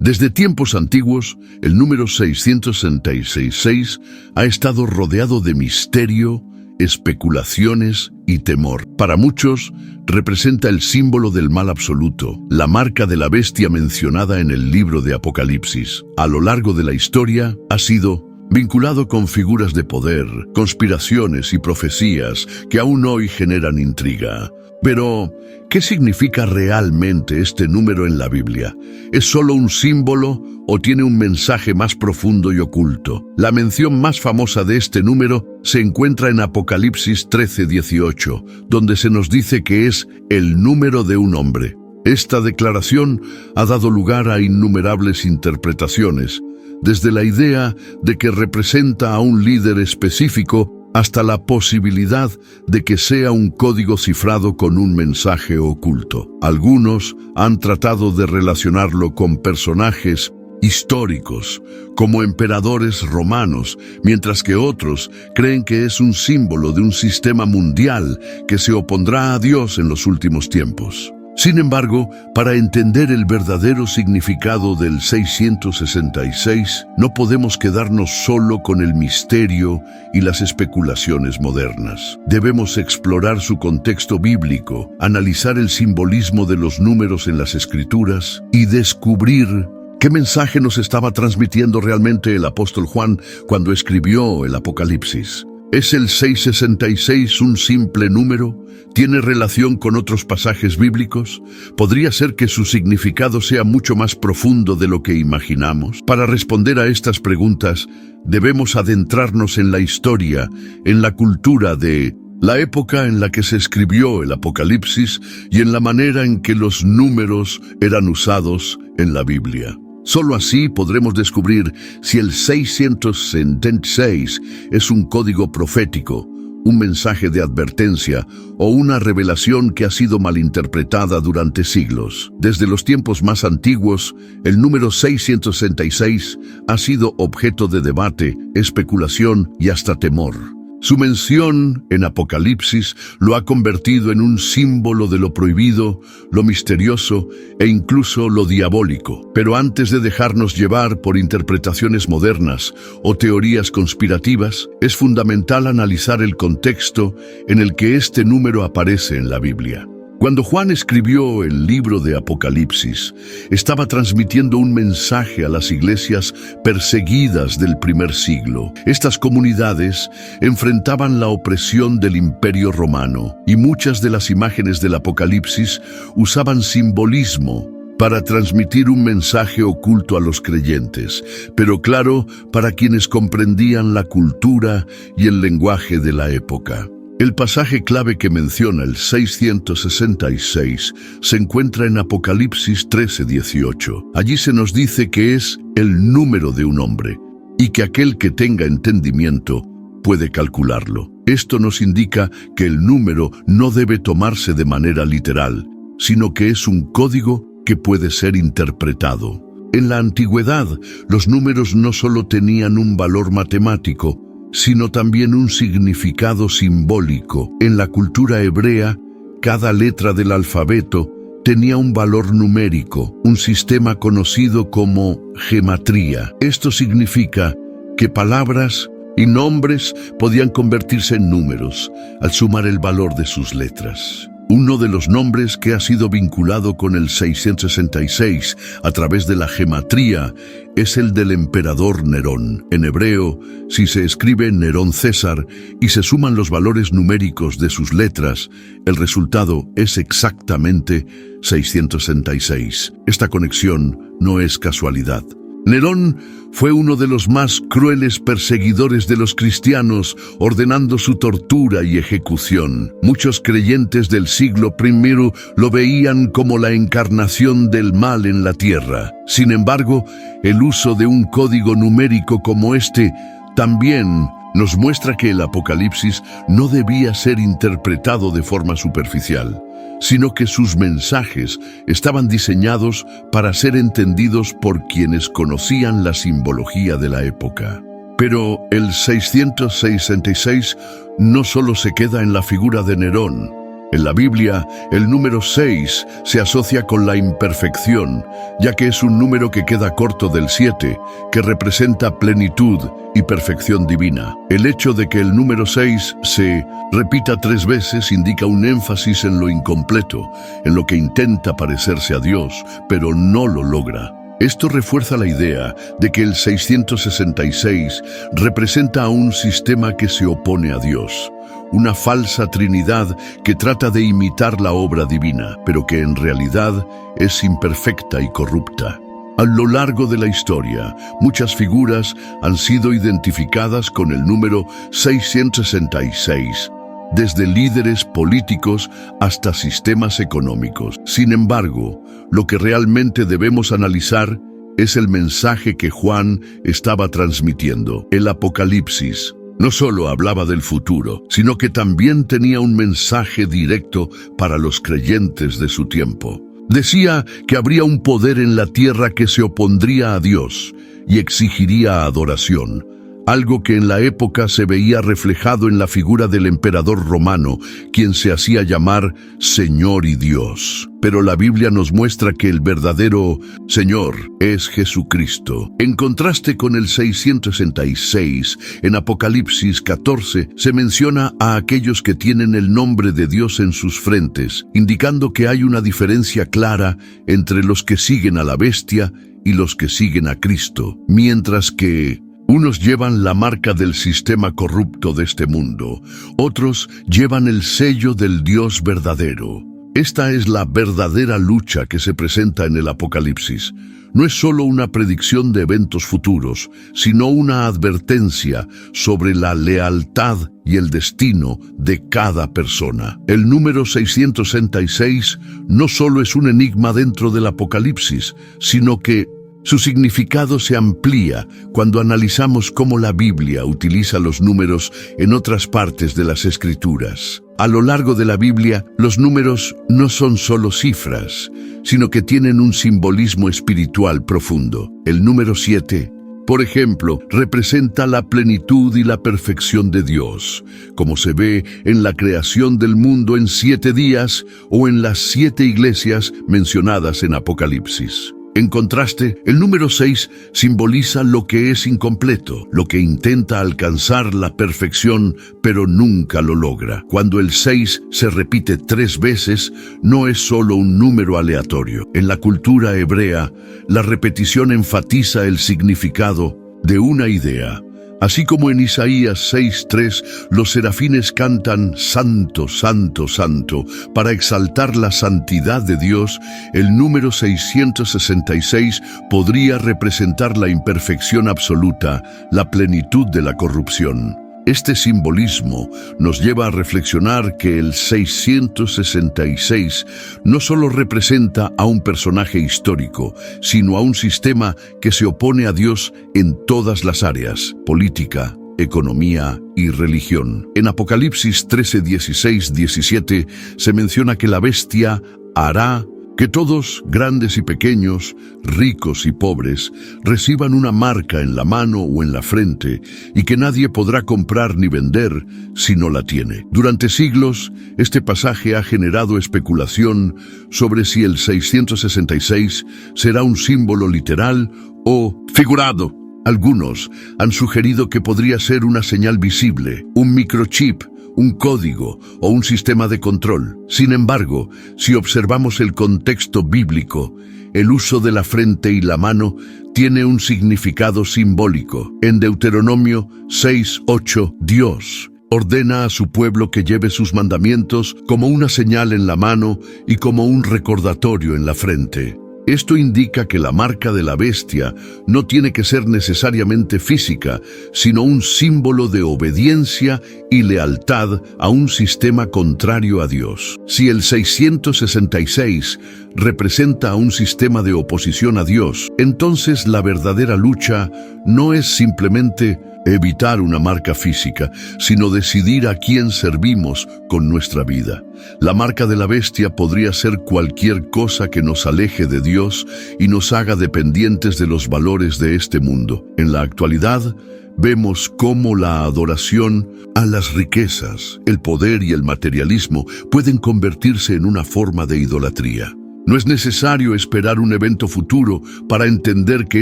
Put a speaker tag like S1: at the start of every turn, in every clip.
S1: Desde tiempos antiguos, el número 666 ha estado rodeado de misterio, especulaciones y temor. Para muchos, representa el símbolo del mal absoluto, la marca de la bestia mencionada en el libro de Apocalipsis. A lo largo de la historia, ha sido vinculado con figuras de poder, conspiraciones y profecías que aún hoy generan intriga. Pero, ¿qué significa realmente este número en la Biblia? ¿Es solo un símbolo o tiene un mensaje más profundo y oculto? La mención más famosa de este número se encuentra en Apocalipsis 13:18, donde se nos dice que es el número de un hombre. Esta declaración ha dado lugar a innumerables interpretaciones, desde la idea de que representa a un líder específico hasta la posibilidad de que sea un código cifrado con un mensaje oculto. Algunos han tratado de relacionarlo con personajes históricos, como emperadores romanos, mientras que otros creen que es un símbolo de un sistema mundial que se opondrá a Dios en los últimos tiempos. Sin embargo, para entender el verdadero significado del 666, no podemos quedarnos solo con el misterio y las especulaciones modernas. Debemos explorar su contexto bíblico, analizar el simbolismo de los números en las Escrituras y descubrir qué mensaje nos estaba transmitiendo realmente el apóstol Juan cuando escribió el Apocalipsis. ¿Es el 666 un simple número? ¿Tiene relación con otros pasajes bíblicos? ¿Podría ser que su significado sea mucho más profundo de lo que imaginamos? Para responder a estas preguntas, debemos adentrarnos en la historia, en la cultura de la época en la que se escribió el Apocalipsis y en la manera en que los números eran usados en la Biblia. Solo así podremos descubrir si el 666 es un código profético, un mensaje de advertencia o una revelación que ha sido malinterpretada durante siglos. Desde los tiempos más antiguos, el número 666 ha sido objeto de debate, especulación y hasta temor. Su mención en Apocalipsis lo ha convertido en un símbolo de lo prohibido, lo misterioso e incluso lo diabólico. Pero antes de dejarnos llevar por interpretaciones modernas o teorías conspirativas, es fundamental analizar el contexto en el que este número aparece en la Biblia. Cuando Juan escribió el libro de Apocalipsis, estaba transmitiendo un mensaje a las iglesias perseguidas del primer siglo. Estas comunidades enfrentaban la opresión del Imperio Romano y muchas de las imágenes del Apocalipsis usaban simbolismo para transmitir un mensaje oculto a los creyentes, pero claro, para quienes comprendían la cultura y el lenguaje de la época. El pasaje clave que menciona el 666 se encuentra en Apocalipsis 13:18. Allí se nos dice que es el número de un hombre y que aquel que tenga entendimiento puede calcularlo. Esto nos indica que el número no debe tomarse de manera literal, sino que es un código que puede ser interpretado. En la antigüedad, los números no solo tenían un valor matemático, sino también un significado simbólico. En la cultura hebrea, cada letra del alfabeto tenía un valor numérico, un sistema conocido como gematría. Esto significa que palabras y nombres podían convertirse en números al sumar el valor de sus letras. Uno de los nombres que ha sido vinculado con el 666 a través de la gematría es el del emperador Nerón. En hebreo, si se escribe Nerón César y se suman los valores numéricos de sus letras, el resultado es exactamente 666. Esta conexión no es casualidad. Nerón fue uno de los más crueles perseguidores de los cristianos, ordenando su tortura y ejecución. Muchos creyentes del siglo I lo veían como la encarnación del mal en la tierra. Sin embargo, el uso de un código numérico como este también nos muestra que el Apocalipsis no debía ser interpretado de forma superficial, sino que sus mensajes estaban diseñados para ser entendidos por quienes conocían la simbología de la época. Pero el 666 no solo se queda en la figura de Nerón. En la Biblia, el número 6 se asocia con la imperfección, ya que es un número que queda corto del 7, que representa plenitud y perfección divina. El hecho de que el número 6 se repita 3 veces indica un énfasis en lo incompleto, en lo que intenta parecerse a Dios, pero no lo logra. Esto refuerza la idea de que el 666 representa a un sistema que se opone a Dios, una falsa trinidad que trata de imitar la obra divina, pero que en realidad es imperfecta y corrupta. A lo largo de la historia, muchas figuras han sido identificadas con el número 666, desde líderes políticos hasta sistemas económicos. Sin embargo, lo que realmente debemos analizar es el mensaje que Juan estaba transmitiendo. El Apocalipsis no solo hablaba del futuro, sino que también tenía un mensaje directo para los creyentes de su tiempo. Decía que habría un poder en la tierra que se opondría a Dios y exigiría adoración, algo que en la época se veía reflejado en la figura del emperador romano, quien se hacía llamar Señor y Dios. Pero la Biblia nos muestra que el verdadero Señor es Jesucristo. En contraste con el 666, en Apocalipsis 14 se menciona a aquellos que tienen el nombre de Dios en sus frentes, indicando que hay una diferencia clara entre los que siguen a la bestia y los que siguen a Cristo, mientras que unos llevan la marca del sistema corrupto de este mundo, otros llevan el sello del Dios verdadero. Esta es la verdadera lucha que se presenta en el Apocalipsis. No es solo una predicción de eventos futuros, sino una advertencia sobre la lealtad y el destino de cada persona. El número 666 no solo es un enigma dentro del Apocalipsis, sino que su significado se amplía cuando analizamos cómo la Biblia utiliza los números en otras partes de las Escrituras. A lo largo de la Biblia, los números no son solo cifras, sino que tienen un simbolismo espiritual profundo. El número 7, por ejemplo, representa la plenitud y la perfección de Dios, como se ve en la creación del mundo en 7 días o en las 7 iglesias mencionadas en Apocalipsis. En contraste, el número 6 simboliza lo que es incompleto, lo que intenta alcanzar la perfección, pero nunca lo logra. Cuando el 6 se repite 3 veces, no es solo un número aleatorio. En la cultura hebrea, la repetición enfatiza el significado de una idea. Así como en Isaías 6:3, los serafines cantan Santo, Santo, Santo, para exaltar la santidad de Dios, el número 666 podría representar la imperfección absoluta, la plenitud de la corrupción. Este simbolismo nos lleva a reflexionar que el 666 no solo representa a un personaje histórico, sino a un sistema que se opone a Dios en todas las áreas: política, economía y religión. En Apocalipsis 13, 16, 17 se menciona que la bestia hará que todos, grandes y pequeños, ricos y pobres, reciban una marca en la mano o en la frente, y que nadie podrá comprar ni vender si no la tiene. Durante siglos, este pasaje ha generado especulación sobre si el 666 será un símbolo literal o figurado. Algunos han sugerido que podría ser una señal visible, un microchip, un código o un sistema de control. Sin embargo, si observamos el contexto bíblico, el uso de la frente y la mano tiene un significado simbólico. En Deuteronomio 6:8, Dios ordena a su pueblo que lleve sus mandamientos como una señal en la mano y como un recordatorio en la frente. Esto indica que la marca de la bestia no tiene que ser necesariamente física, sino un símbolo de obediencia y lealtad a un sistema contrario a Dios. Si el 666 representa a un sistema de oposición a Dios, entonces la verdadera lucha no es simplemente evitar una marca física, sino decidir a quién servimos con nuestra vida. La marca de la bestia podría ser cualquier cosa que nos aleje de Dios y nos haga dependientes de los valores de este mundo. En la actualidad, vemos cómo la adoración a las riquezas, el poder y el materialismo pueden convertirse en una forma de idolatría. No es necesario esperar un evento futuro para entender que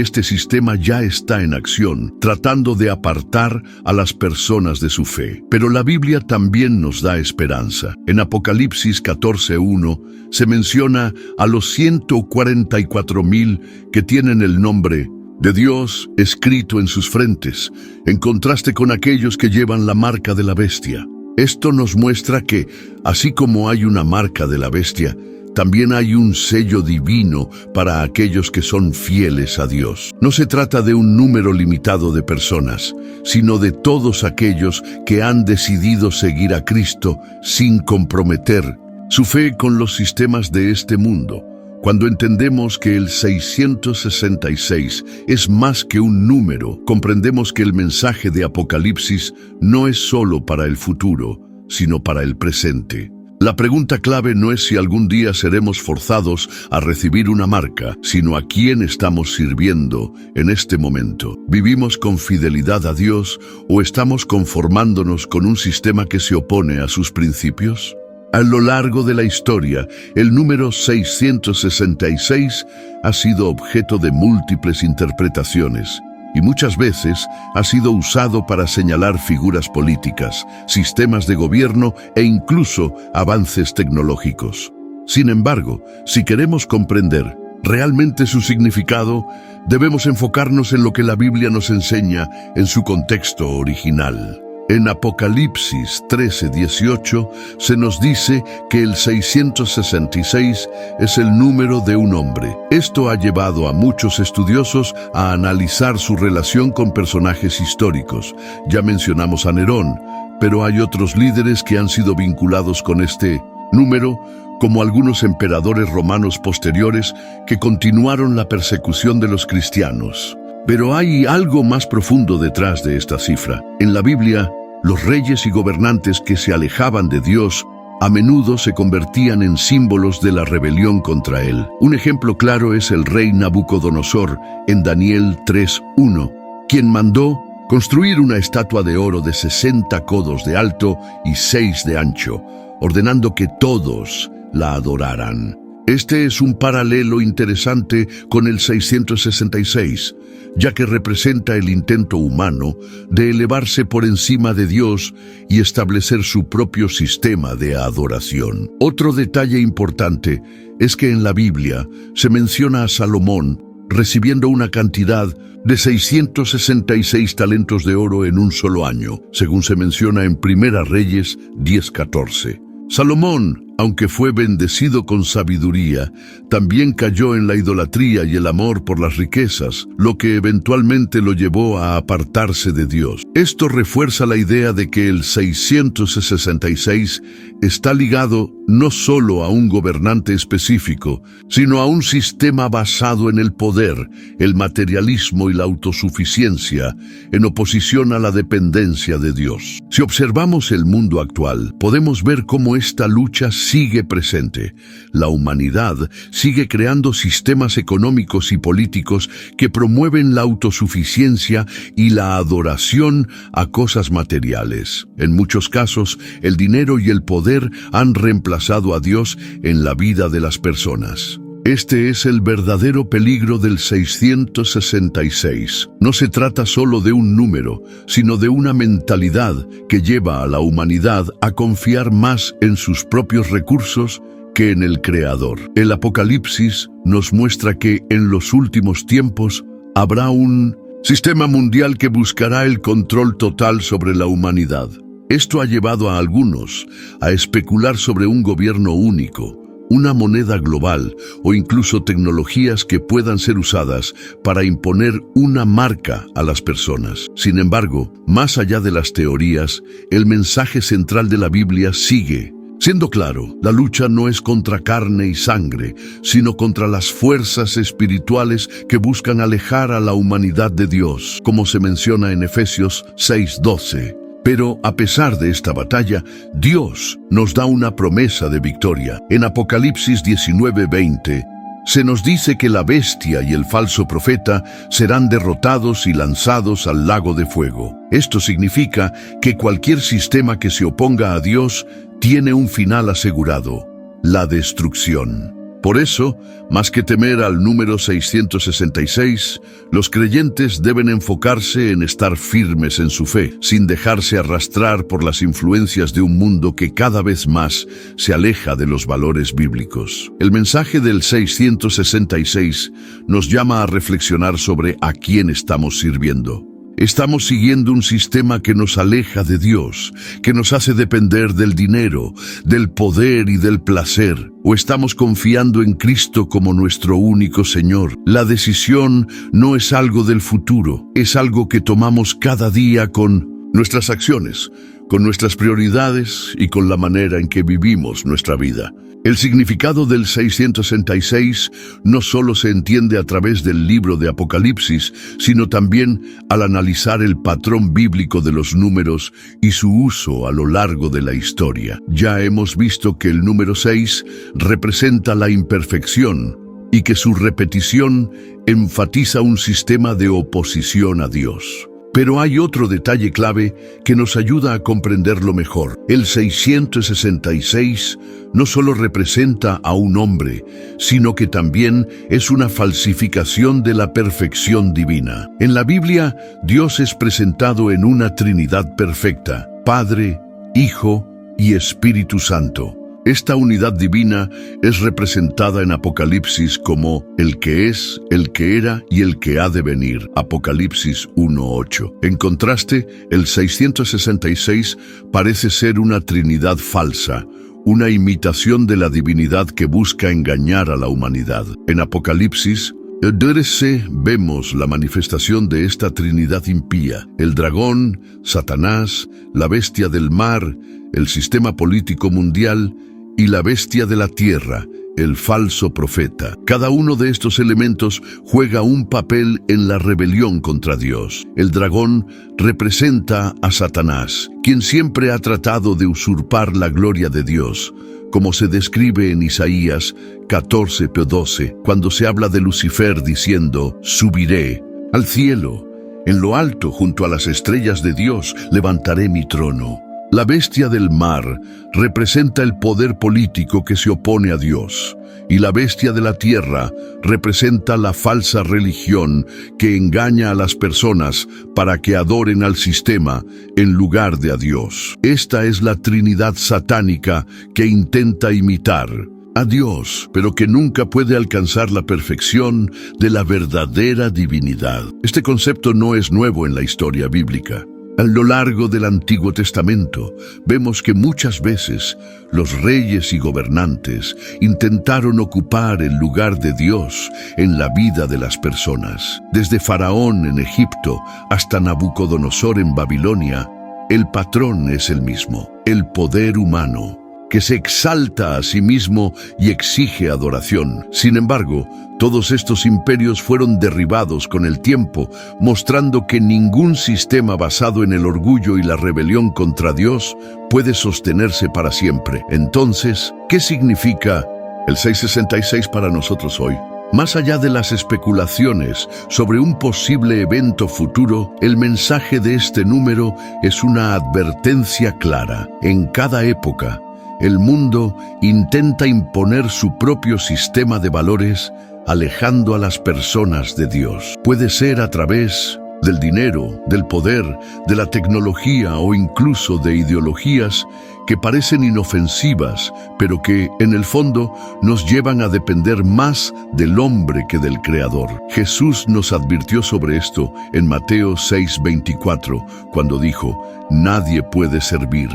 S1: este sistema ya está en acción, tratando de apartar a las personas de su fe. Pero la Biblia también nos da esperanza. En Apocalipsis 14:1 se menciona a los 144,000 que tienen el nombre de Dios escrito en sus frentes, en contraste con aquellos que llevan la marca de la bestia. Esto nos muestra que, así como hay una marca de la bestia, también hay un sello divino para aquellos que son fieles a Dios. No se trata de un número limitado de personas, sino de todos aquellos que han decidido seguir a Cristo sin comprometer su fe con los sistemas de este mundo. Cuando entendemos que el 666 es más que un número, comprendemos que el mensaje de Apocalipsis no es solo para el futuro, sino para el presente. La pregunta clave no es si algún día seremos forzados a recibir una marca, sino a quién estamos sirviendo en este momento. ¿Vivimos con fidelidad a Dios o estamos conformándonos con un sistema que se opone a sus principios? A lo largo de la historia, el número 666 ha sido objeto de múltiples interpretaciones y muchas veces ha sido usado para señalar figuras políticas, sistemas de gobierno e incluso avances tecnológicos. Sin embargo, si queremos comprender realmente su significado, debemos enfocarnos en lo que la Biblia nos enseña en su contexto original. En Apocalipsis 13:18 se nos dice que el 666 es el número de un hombre. Esto ha llevado a muchos estudiosos a analizar su relación con personajes históricos. Ya mencionamos a Nerón, pero hay otros líderes que han sido vinculados con este número, como algunos emperadores romanos posteriores que continuaron la persecución de los cristianos. Pero hay algo más profundo detrás de esta cifra. En la Biblia, los reyes y gobernantes que se alejaban de Dios a menudo se convertían en símbolos de la rebelión contra él. Un ejemplo claro es el rey Nabucodonosor en Daniel 3:1, quien mandó construir una estatua de oro de 60 codos de alto y 6 de ancho, ordenando que todos la adoraran. Este es un paralelo interesante con el 666, ya que representa el intento humano de elevarse por encima de Dios y establecer su propio sistema de adoración. Otro detalle importante es que en la Biblia se menciona a Salomón recibiendo una cantidad de 666 talentos de oro en un solo año, según se menciona en Primera Reyes 10:14. Salomón, aunque fue bendecido con sabiduría, también cayó en la idolatría y el amor por las riquezas, lo que eventualmente lo llevó a apartarse de Dios. Esto refuerza la idea de que el 666 está ligado no solo a un gobernante específico, sino a un sistema basado en el poder, el materialismo y la autosuficiencia, en oposición a la dependencia de Dios. Si observamos el mundo actual, podemos ver cómo esta lucha sigue presente. La humanidad sigue creando sistemas económicos y políticos que promueven la autosuficiencia y la adoración a cosas materiales. En muchos casos, el dinero y el poder han reemplazado a Dios en la vida de las personas. Este es el verdadero peligro del 666. No se trata solo de un número, sino de una mentalidad que lleva a la humanidad a confiar más en sus propios recursos que en el Creador. El Apocalipsis nos muestra que en los últimos tiempos habrá un sistema mundial que buscará el control total sobre la humanidad. Esto ha llevado a algunos a especular sobre un gobierno único, una moneda global o incluso tecnologías que puedan ser usadas para imponer una marca a las personas. Sin embargo, más allá de las teorías, el mensaje central de la Biblia sigue siendo claro. La lucha no es contra carne y sangre, sino contra las fuerzas espirituales que buscan alejar a la humanidad de Dios, como se menciona en Efesios 6:12. Pero a pesar de esta batalla, Dios nos da una promesa de victoria. En Apocalipsis 19:20 Se nos dice que la bestia y el falso profeta serán derrotados y lanzados al lago de fuego. Esto significa que cualquier sistema que se oponga a Dios tiene un final asegurado: la destrucción. Por eso, más que temer al número 666, los creyentes deben enfocarse en estar firmes en su fe, sin dejarse arrastrar por las influencias de un mundo que cada vez más se aleja de los valores bíblicos. El mensaje del 666 nos llama a reflexionar sobre a quién estamos sirviendo. Estamos siguiendo un sistema que nos aleja de Dios, que nos hace depender del dinero, del poder y del placer, o estamos confiando en Cristo como nuestro único Señor. La decisión no es algo del futuro, es algo que tomamos cada día con nuestras acciones, con nuestras prioridades y con la manera en que vivimos nuestra vida. El significado del 666 no solo se entiende a través del libro de Apocalipsis, sino también al analizar el patrón bíblico de los números y su uso a lo largo de la historia. Ya hemos visto que el número 6 representa la imperfección y que su repetición enfatiza un sistema de oposición a Dios. Pero hay otro detalle clave que nos ayuda a comprenderlo mejor. El 666 no solo representa a un hombre, sino que también es una falsificación de la perfección divina. En la Biblia, Dios es presentado en una Trinidad perfecta: Padre, Hijo y Espíritu Santo. Esta unidad divina es representada en Apocalipsis como el que es, el que era y el que ha de venir. Apocalipsis 1:8. En contraste, el 666 parece ser una Trinidad falsa, una imitación de la divinidad que busca engañar a la humanidad. En Apocalipsis 13 vemos la manifestación de esta Trinidad impía: el dragón, Satanás, la bestia del mar, el sistema político mundial y la bestia de la tierra, el falso profeta. Cada uno de estos elementos juega un papel en la rebelión contra Dios. El dragón representa a Satanás, quien siempre ha tratado de usurpar la gloria de Dios, como se describe en Isaías 14:12, cuando se habla de Lucifer diciendo: subiré al cielo, en lo alto junto a las estrellas de Dios levantaré mi trono. La bestia del mar representa el poder político que se opone a Dios, y la bestia de la tierra representa la falsa religión que engaña a las personas para que adoren al sistema en lugar de a Dios. Esta es la Trinidad satánica que intenta imitar a Dios, pero que nunca puede alcanzar la perfección de la verdadera divinidad. Este concepto no es nuevo en la historia bíblica. A lo largo del Antiguo Testamento, vemos que muchas veces los reyes y gobernantes intentaron ocupar el lugar de Dios en la vida de las personas. Desde Faraón en Egipto hasta Nabucodonosor en Babilonia, el patrón es el mismo: el poder humano, que se exalta a sí mismo y exige adoración. Sin embargo, todos estos imperios fueron derribados con el tiempo, mostrando que ningún sistema basado en el orgullo y la rebelión contra Dios puede sostenerse para siempre. Entonces, ¿qué significa el 666 para nosotros hoy? Más allá de las especulaciones sobre un posible evento futuro, el mensaje de este número es una advertencia clara. En cada época, el mundo intenta imponer su propio sistema de valores, alejando a las personas de Dios. Puede ser a través del dinero, del poder, de la tecnología o incluso de ideologías que parecen inofensivas, pero que, en el fondo, nos llevan a depender más del hombre que del Creador. Jesús nos advirtió sobre esto en Mateo 6:24, cuando dijo: nadie puede servir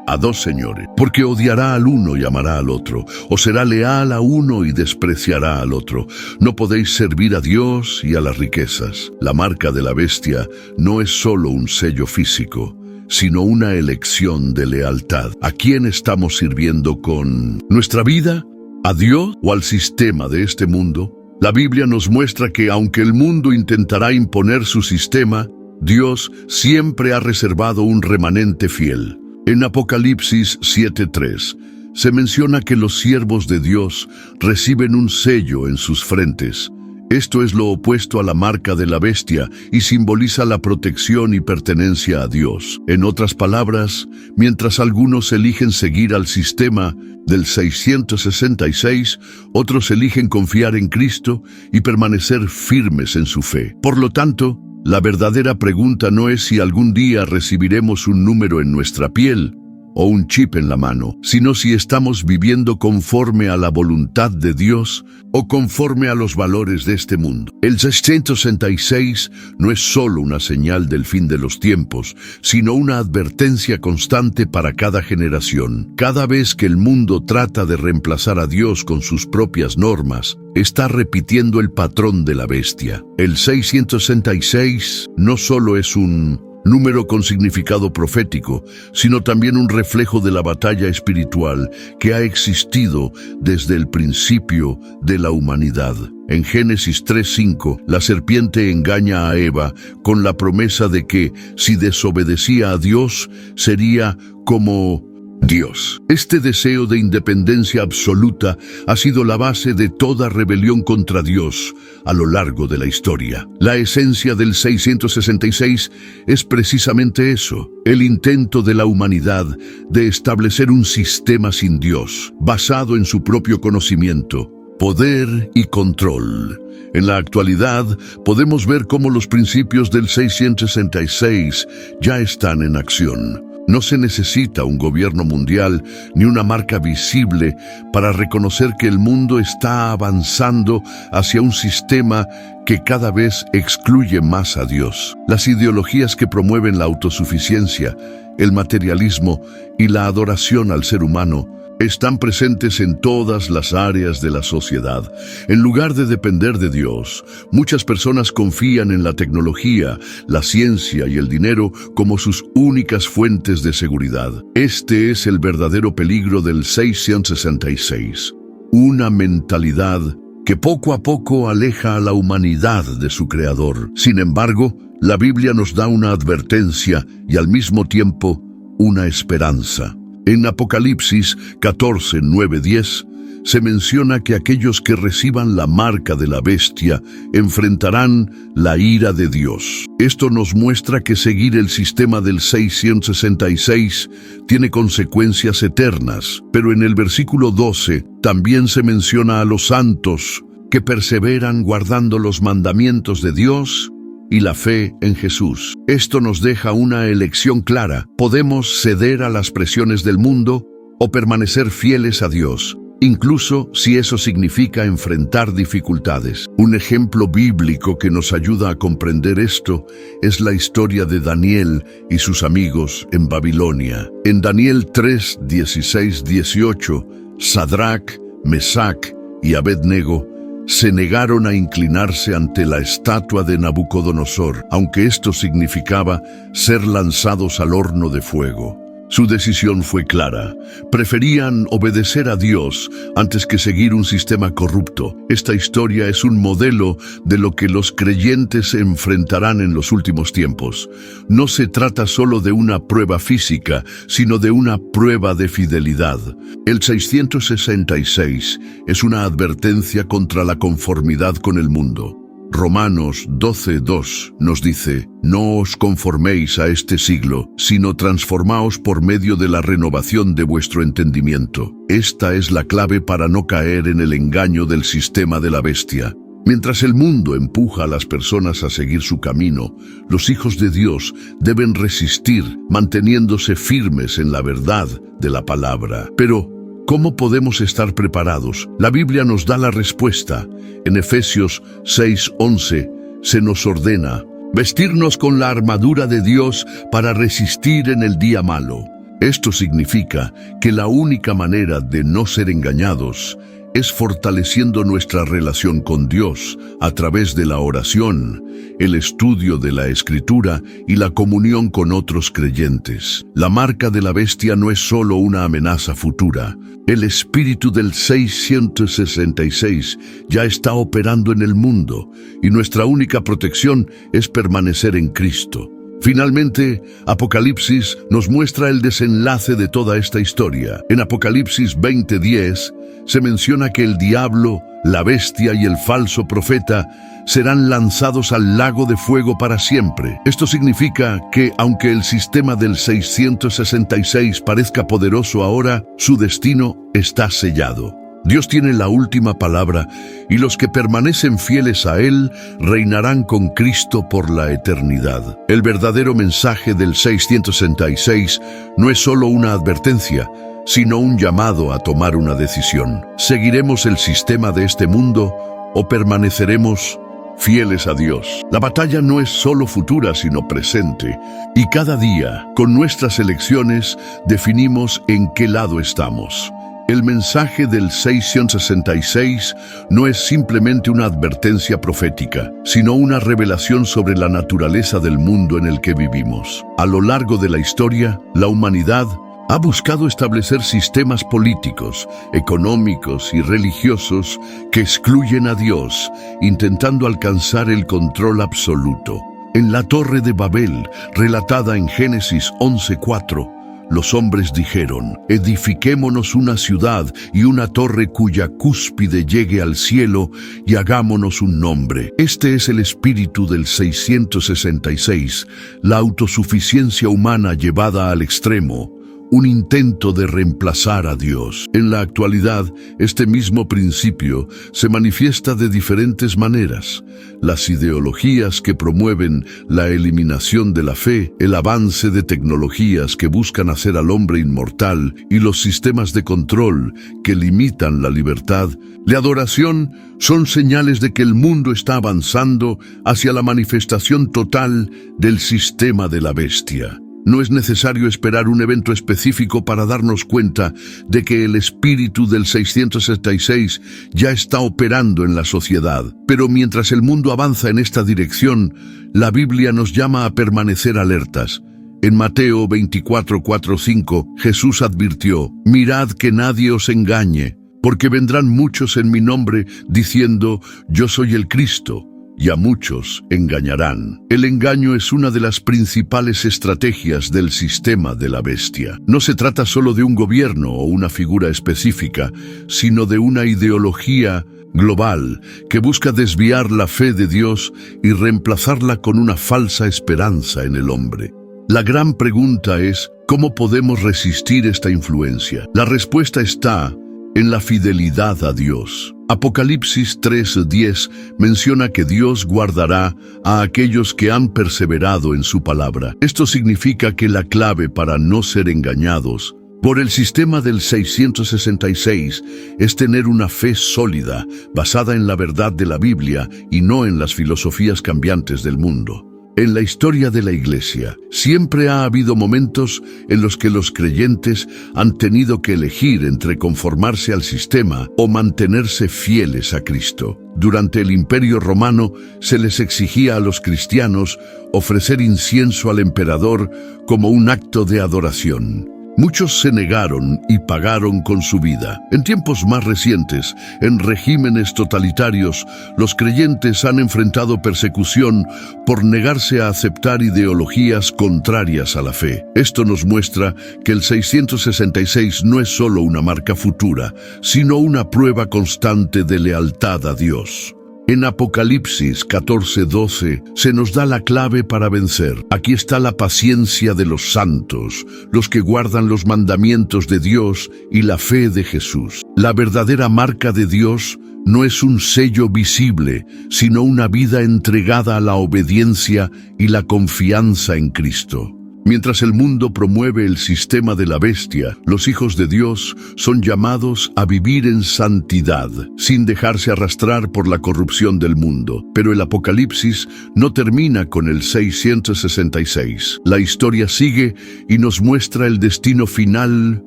S1: a dos señores, porque odiará al uno y amará al otro, o será leal a uno y despreciará al otro. No podéis servir a Dios y a las riquezas. La marca de la bestia no es solo un sello físico, sino una elección de lealtad. ¿A quién estamos sirviendo con nuestra vida? ¿A Dios o al sistema de este mundo? La Biblia nos muestra que aunque el mundo intentará imponer su sistema, Dios siempre ha reservado un remanente fiel. En Apocalipsis 7:3 se menciona que los siervos de Dios reciben un sello en sus frentes. Esto es lo opuesto a la marca de la bestia y simboliza la protección y pertenencia a Dios. En otras palabras, mientras algunos eligen seguir al sistema del 666, otros eligen confiar en Cristo y permanecer firmes en su fe. Por lo tanto, la verdadera pregunta no es si algún día recibiremos un número en nuestra piel o un chip en la mano, sino si estamos viviendo conforme a la voluntad de Dios o conforme a los valores de este mundo. El 666 no es solo una señal del fin de los tiempos, sino una advertencia constante para cada generación. Cada vez que el mundo trata de reemplazar a Dios con sus propias normas, está repitiendo el patrón de la bestia. El 666 no solo es un número con significado profético, sino también un reflejo de la batalla espiritual que ha existido desde el principio de la humanidad. En Génesis 3:5, la serpiente engaña a Eva con la promesa de que, si desobedecía a Dios, sería como Dios. Este deseo de independencia absoluta ha sido la base de toda rebelión contra Dios a lo largo de la historia. La esencia del 666 es precisamente eso, el intento de la humanidad de establecer un sistema sin Dios, basado en su propio conocimiento, poder y control. En la actualidad, podemos ver cómo los principios del 666 ya están en acción. No se necesita un gobierno mundial ni una marca visible para reconocer que el mundo está avanzando hacia un sistema que cada vez excluye más a Dios. Las ideologías que promueven la autosuficiencia, el materialismo y la adoración al ser humano están presentes en todas las áreas de la sociedad. En lugar de depender de Dios, muchas personas confían en la tecnología, la ciencia y el dinero como sus únicas fuentes de seguridad. Este es el verdadero peligro del 666. Una mentalidad que poco a poco aleja a la humanidad de su Creador. Sin embargo, la Biblia nos da una advertencia y al mismo tiempo una esperanza. En Apocalipsis 14, 9, 10, se menciona que aquellos que reciban la marca de la bestia enfrentarán la ira de Dios. Esto nos muestra que seguir el sistema del 666 tiene consecuencias eternas, pero en el versículo 12 también se menciona a los santos que perseveran guardando los mandamientos de Dios y la fe en Jesús. Esto nos deja una elección clara. Podemos ceder a las presiones del mundo o permanecer fieles a Dios, incluso si eso significa enfrentar dificultades. Un ejemplo bíblico que nos ayuda a comprender esto es la historia de Daniel y sus amigos en Babilonia. En Daniel 3, 16, 18, Sadrach, Mesach y Abednego se negaron a inclinarse ante la estatua de Nabucodonosor, aunque esto significaba ser lanzados al horno de fuego. Su decisión fue clara. Preferían obedecer a Dios antes que seguir un sistema corrupto. Esta historia es un modelo de lo que los creyentes enfrentarán en los últimos tiempos. No se trata solo de una prueba física, sino de una prueba de fidelidad. El 666 es una advertencia contra la conformidad con el mundo. Romanos 12:2 nos dice: no os conforméis a este siglo, sino transformaos por medio de la renovación de vuestro entendimiento. Esta es la clave para no caer en el engaño del sistema de la bestia. Mientras el mundo empuja a las personas a seguir su camino, los hijos de Dios deben resistir, manteniéndose firmes en la verdad de la palabra. Pero, ¿cómo podemos estar preparados? La Biblia nos da la respuesta. En Efesios 6:11 se nos ordena vestirnos con la armadura de Dios para resistir en el día malo. Esto significa que la única manera de no ser engañados es fortaleciendo nuestra relación con Dios a través de la oración, el estudio de la Escritura y la comunión con otros creyentes. La marca de la bestia no es solo una amenaza futura. El espíritu del 666 ya está operando en el mundo y nuestra única protección es permanecer en Cristo, Finalmente, Apocalipsis nos muestra el desenlace de toda esta historia. En Apocalipsis 20:10 se menciona que el diablo, la bestia y el falso profeta serán lanzados al lago de fuego para siempre. Esto significa que, aunque el sistema del 666 parezca poderoso ahora, su destino está sellado. Dios tiene la última palabra y los que permanecen fieles a Él reinarán con Cristo por la eternidad. El verdadero mensaje del 666 no es solo una advertencia, sino un llamado a tomar una decisión. ¿Seguiremos el sistema de este mundo o permaneceremos fieles a Dios? La batalla no es solo futura, sino presente, y cada día, con nuestras elecciones, definimos en qué lado estamos. El mensaje del 666 no es simplemente una advertencia profética, sino una revelación sobre la naturaleza del mundo en el que vivimos. A lo largo de la historia, la humanidad ha buscado establecer sistemas políticos, económicos y religiosos que excluyen a Dios, intentando alcanzar el control absoluto. En la Torre de Babel, relatada en Génesis 11:4, los hombres dijeron: edifiquémonos una ciudad y una torre cuya cúspide llegue al cielo y hagámonos un nombre. Este es el espíritu del 666, la autosuficiencia humana llevada al extremo, un intento de reemplazar a Dios. En la actualidad, este mismo principio se manifiesta de diferentes maneras. Las ideologías que promueven la eliminación de la fe, el avance de tecnologías que buscan hacer al hombre inmortal y los sistemas de control que limitan la libertad, la adoración, son señales de que el mundo está avanzando hacia la manifestación total del sistema de la bestia. No es necesario esperar un evento específico para darnos cuenta de que el espíritu del 666 ya está operando en la sociedad. Pero mientras el mundo avanza en esta dirección, la Biblia nos llama a permanecer alertas. En Mateo 24:4-5, Jesús advirtió: mirad que nadie os engañe, porque vendrán muchos en mi nombre diciendo: yo soy el Cristo, y a muchos engañarán. El engaño es una de las principales estrategias del sistema de la bestia. No se trata solo de un gobierno o una figura específica, sino de una ideología global que busca desviar la fe de Dios y reemplazarla con una falsa esperanza en el hombre. La gran pregunta es: ¿cómo podemos resistir esta influencia? La respuesta está en la fidelidad a Dios. Apocalipsis 3:10 menciona que Dios guardará a aquellos que han perseverado en su palabra. Esto significa que la clave para no ser engañados por el sistema del 666 es tener una fe sólida, basada en la verdad de la Biblia y no en las filosofías cambiantes del mundo. En la historia de la Iglesia, siempre ha habido momentos en los que los creyentes han tenido que elegir entre conformarse al sistema o mantenerse fieles a Cristo. Durante el Imperio Romano se les exigía a los cristianos ofrecer incienso al emperador como un acto de adoración. Muchos se negaron y pagaron con su vida. En tiempos más recientes, en regímenes totalitarios, los creyentes han enfrentado persecución por negarse a aceptar ideologías contrarias a la fe. Esto nos muestra que el 666 no es solo una marca futura, sino una prueba constante de lealtad a Dios. En Apocalipsis 14:12 se nos da la clave para vencer. Aquí está la paciencia de los santos, los que guardan los mandamientos de Dios y la fe de Jesús. La verdadera marca de Dios no es un sello visible, sino una vida entregada a la obediencia y la confianza en Cristo. Mientras el mundo promueve el sistema de la bestia, los hijos de Dios son llamados a vivir en santidad, sin dejarse arrastrar por la corrupción del mundo. Pero el Apocalipsis no termina con el 666. La historia sigue y nos muestra el destino final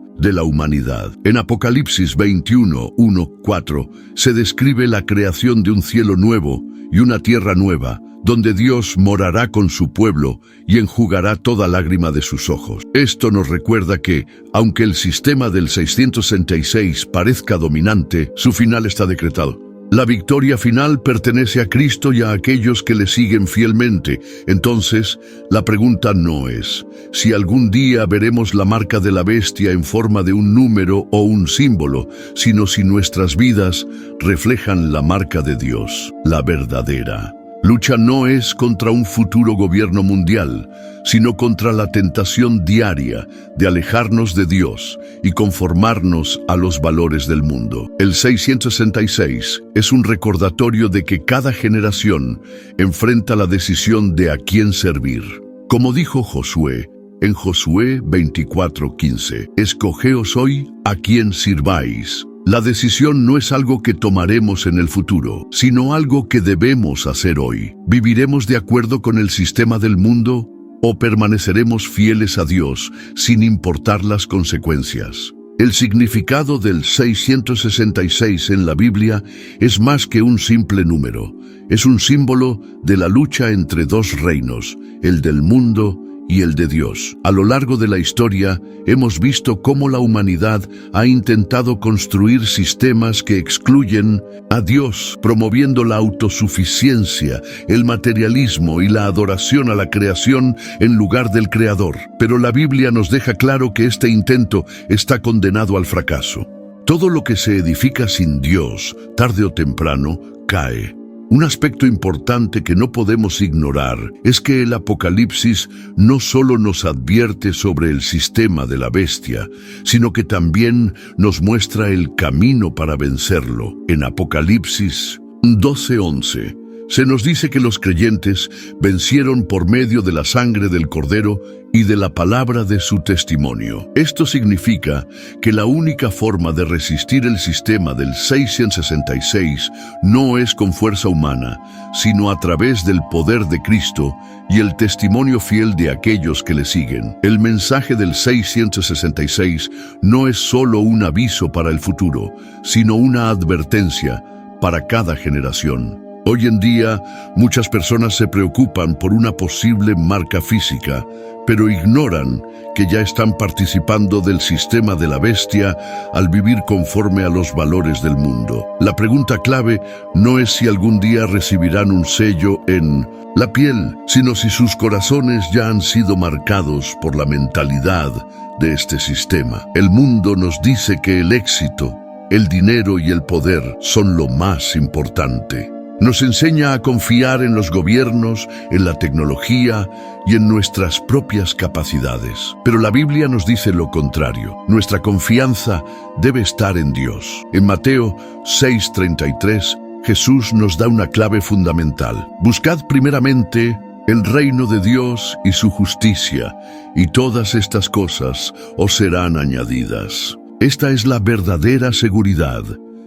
S1: de la humanidad. En Apocalipsis 21:1-4 se describe la creación de un cielo nuevo y una tierra nueva, donde Dios morará con su pueblo y enjugará toda lágrima de sus ojos. Esto nos recuerda que, aunque el sistema del 666 parezca dominante, su final está decretado. La victoria final pertenece a Cristo y a aquellos que le siguen fielmente. Entonces, la pregunta no es si algún día veremos la marca de la bestia en forma de un número o un símbolo, sino si nuestras vidas reflejan la marca de Dios, la verdadera. Lucha no es contra un futuro gobierno mundial, sino contra la tentación diaria de alejarnos de Dios y conformarnos a los valores del mundo. El 666 es un recordatorio de que cada generación enfrenta la decisión de a quién servir. Como dijo Josué, en Josué 24:15, escogeos hoy a quién sirváis. La decisión no es algo que tomaremos en el futuro, sino algo que debemos hacer hoy. ¿Viviremos de acuerdo con el sistema del mundo o permaneceremos fieles a Dios sin importar las consecuencias? El significado del 666 en la Biblia es más que un simple número. Es un símbolo de la lucha entre dos reinos, el del mundo y el de Dios. A lo largo de la historia, hemos visto cómo la humanidad ha intentado construir sistemas que excluyen a Dios, promoviendo la autosuficiencia, el materialismo y la adoración a la creación en lugar del Creador. Pero la Biblia nos deja claro que este intento está condenado al fracaso. Todo lo que se edifica sin Dios, tarde o temprano, cae. Un aspecto importante que no podemos ignorar es que el Apocalipsis no solo nos advierte sobre el sistema de la bestia, sino que también nos muestra el camino para vencerlo. En Apocalipsis 12:11 se nos dice que los creyentes vencieron por medio de la sangre del Cordero y de la palabra de su testimonio. Esto significa que la única forma de resistir el sistema del 666 no es con fuerza humana, sino a través del poder de Cristo y el testimonio fiel de aquellos que le siguen. El mensaje del 666 no es solo un aviso para el futuro, sino una advertencia para cada generación. Hoy en día, muchas personas se preocupan por una posible marca física, pero ignoran que ya están participando del sistema de la bestia al vivir conforme a los valores del mundo. La pregunta clave no es si algún día recibirán un sello en la piel, sino si sus corazones ya han sido marcados por la mentalidad de este sistema. El mundo nos dice que el éxito, el dinero y el poder son lo más importante. Nos enseña a confiar en los gobiernos, en la tecnología y en nuestras propias capacidades. Pero la Biblia nos dice lo contrario. Nuestra confianza debe estar en Dios. En Mateo 6:33, Jesús nos da una clave fundamental. Buscad primeramente el reino de Dios y su justicia, y todas estas cosas os serán añadidas. Esta es la verdadera seguridad.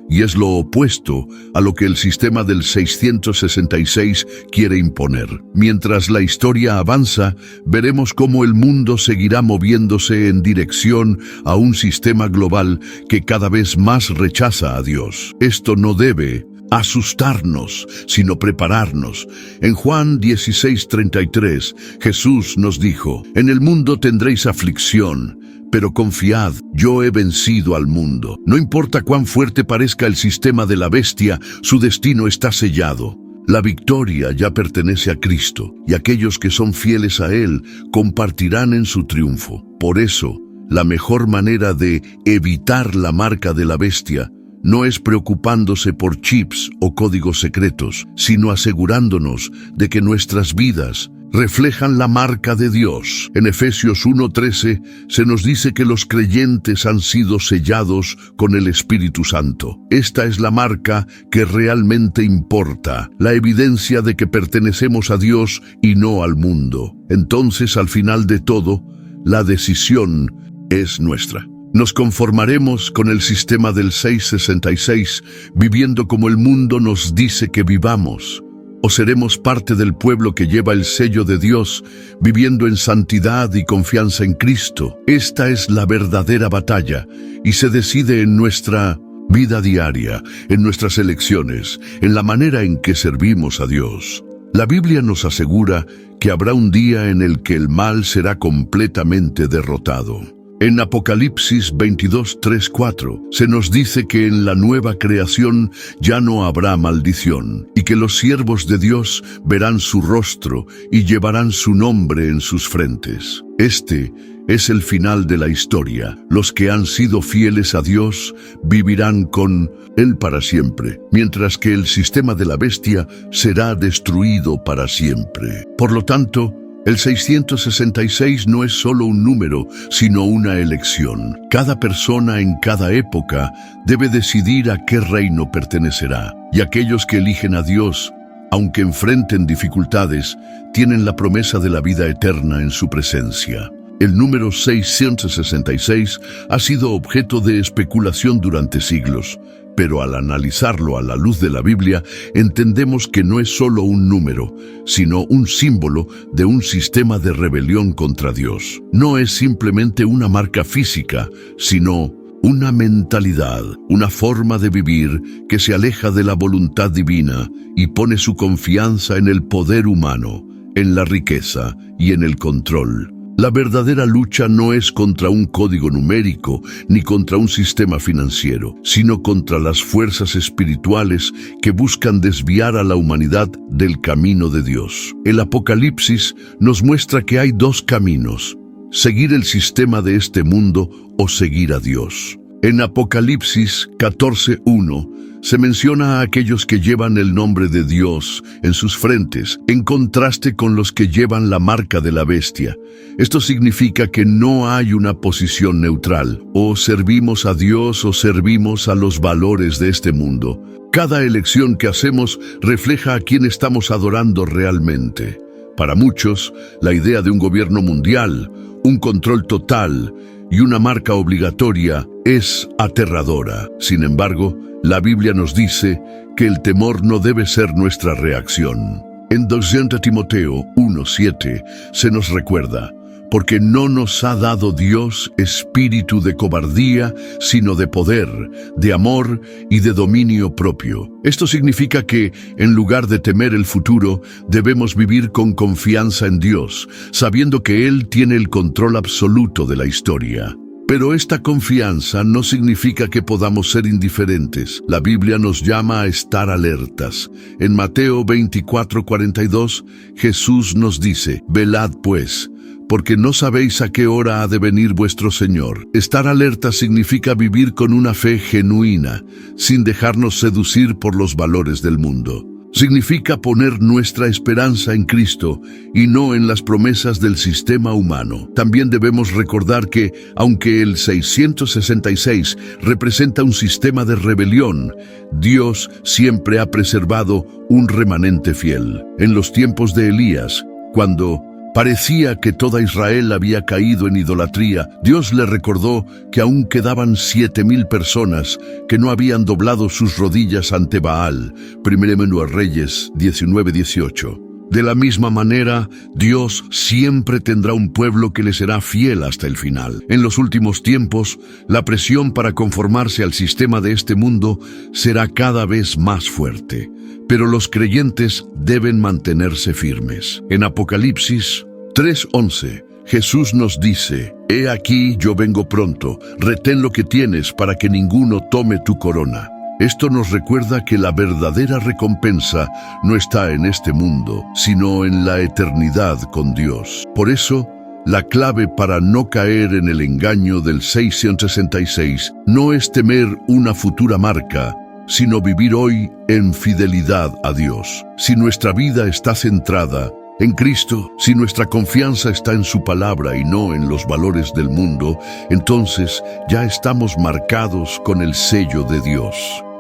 S1: Y es lo opuesto a lo que el sistema del 666 quiere imponer. Mientras la historia avanza, veremos cómo el mundo seguirá moviéndose en dirección a un sistema global que cada vez más rechaza a Dios. Esto no debe asustarnos, sino prepararnos. En Juan 16:33, Jesús nos dijo: «En el mundo tendréis aflicción, pero confiad, yo he vencido al mundo». No importa cuán fuerte parezca el sistema de la bestia, su destino está sellado. La victoria ya pertenece a Cristo, y aquellos que son fieles a Él compartirán en su triunfo. Por eso, la mejor manera de evitar la marca de la bestia no es preocupándose por chips o códigos secretos, sino asegurándonos de que nuestras vidas reflejan la marca de Dios. En Efesios 1:13 se nos dice que los creyentes han sido sellados con el Espíritu Santo. Esta es la marca que realmente importa, la evidencia de que pertenecemos a Dios y no al mundo. Entonces, al final de todo, la decisión es nuestra. Nos conformaremos con el sistema del 666, viviendo como el mundo nos dice que vivamos, o seremos parte del pueblo que lleva el sello de Dios, viviendo en santidad y confianza en Cristo. Esta es la verdadera batalla y se decide en nuestra vida diaria, en nuestras elecciones, en la manera en que servimos a Dios. La Biblia nos asegura que habrá un día en el que el mal será completamente derrotado. En Apocalipsis 22, 3, 4 se nos dice que en la nueva creación ya no habrá maldición y que los siervos de Dios verán su rostro y llevarán su nombre en sus frentes. Este es el final de la historia. Los que han sido fieles a Dios vivirán con Él para siempre, mientras que el sistema de la bestia será destruido para siempre. Por lo tanto, el 666 no es solo un número, sino una elección. Cada persona en cada época debe decidir a qué reino pertenecerá. Y aquellos que eligen a Dios, aunque enfrenten dificultades, tienen la promesa de la vida eterna en su presencia. El número 666 ha sido objeto de especulación durante siglos, pero al analizarlo a la luz de la Biblia, entendemos que no es solo un número, sino un símbolo de un sistema de rebelión contra Dios. No es simplemente una marca física, sino una mentalidad, una forma de vivir que se aleja de la voluntad divina y pone su confianza en el poder humano, en la riqueza y en el control. La verdadera lucha no es contra un código numérico ni contra un sistema financiero, sino contra las fuerzas espirituales que buscan desviar a la humanidad del camino de Dios. El Apocalipsis nos muestra que hay dos caminos: seguir el sistema de este mundo o seguir a Dios. En Apocalipsis 14:1 se menciona a aquellos que llevan el nombre de Dios en sus frentes, en contraste con los que llevan la marca de la bestia. Esto significa que no hay una posición neutral. O servimos a Dios o servimos a los valores de este mundo. Cada elección que hacemos refleja a quién estamos adorando realmente. Para muchos, la idea de un gobierno mundial, un control total y una marca obligatoria es aterradora. Sin embargo, la Biblia nos dice que el temor no debe ser nuestra reacción. En 2 Timoteo 1:7 se nos recuerda: porque no nos ha dado Dios espíritu de cobardía, sino de poder, de amor y de dominio propio. Esto significa que, en lugar de temer el futuro, debemos vivir con confianza en Dios, sabiendo que Él tiene el control absoluto de la historia. Pero esta confianza no significa que podamos ser indiferentes. La Biblia nos llama a estar alertas. En Mateo 24:42, Jesús nos dice: velad pues, porque no sabéis a qué hora ha de venir vuestro Señor. Estar alerta significa vivir con una fe genuina, sin dejarnos seducir por los valores del mundo. Significa poner nuestra esperanza en Cristo y no en las promesas del sistema humano. También debemos recordar que, aunque el 666 representa un sistema de rebelión, Dios siempre ha preservado un remanente fiel. En los tiempos de Elías, cuando parecía que toda Israel había caído en idolatría, Dios le recordó que aún quedaban 7,000 personas que no habían doblado sus rodillas ante Baal. 1 Reyes 19:18. De la misma manera, Dios siempre tendrá un pueblo que le será fiel hasta el final. En los últimos tiempos, la presión para conformarse al sistema de este mundo será cada vez más fuerte. Pero los creyentes deben mantenerse firmes. En Apocalipsis 3:11, Jesús nos dice: he aquí yo vengo pronto, retén lo que tienes para que ninguno tome tu corona. Esto nos recuerda que la verdadera recompensa no está en este mundo, sino en la eternidad con Dios. Por eso, la clave para no caer en el engaño del 666 no es temer una futura marca, sino vivir hoy en fidelidad a Dios. Si nuestra vida está centrada en Cristo, si nuestra confianza está en su palabra y no en los valores del mundo, entonces ya estamos marcados con el sello de Dios.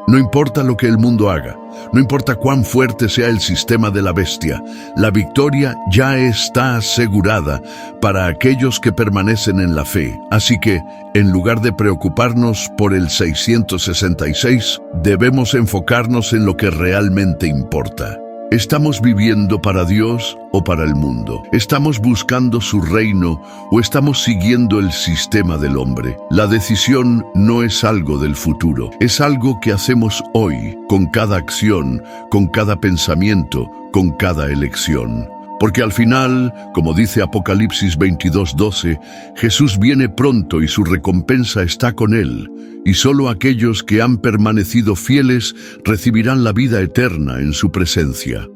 S1: No importa lo que el mundo haga, no importa cuán fuerte sea el sistema de la bestia, la victoria ya está asegurada para aquellos que permanecen en la fe. Así que, en lugar de preocuparnos por el 666, debemos enfocarnos en lo que realmente importa. ¿Estamos viviendo para Dios o para el mundo? ¿Estamos buscando su reino o estamos siguiendo el sistema del hombre? La decisión no es algo del futuro, es algo que hacemos hoy, con cada acción, con cada pensamiento, con cada elección. Porque al final, como dice Apocalipsis 22:12, Jesús viene pronto y su recompensa está con él, y solo aquellos que han permanecido fieles recibirán la vida eterna en su presencia.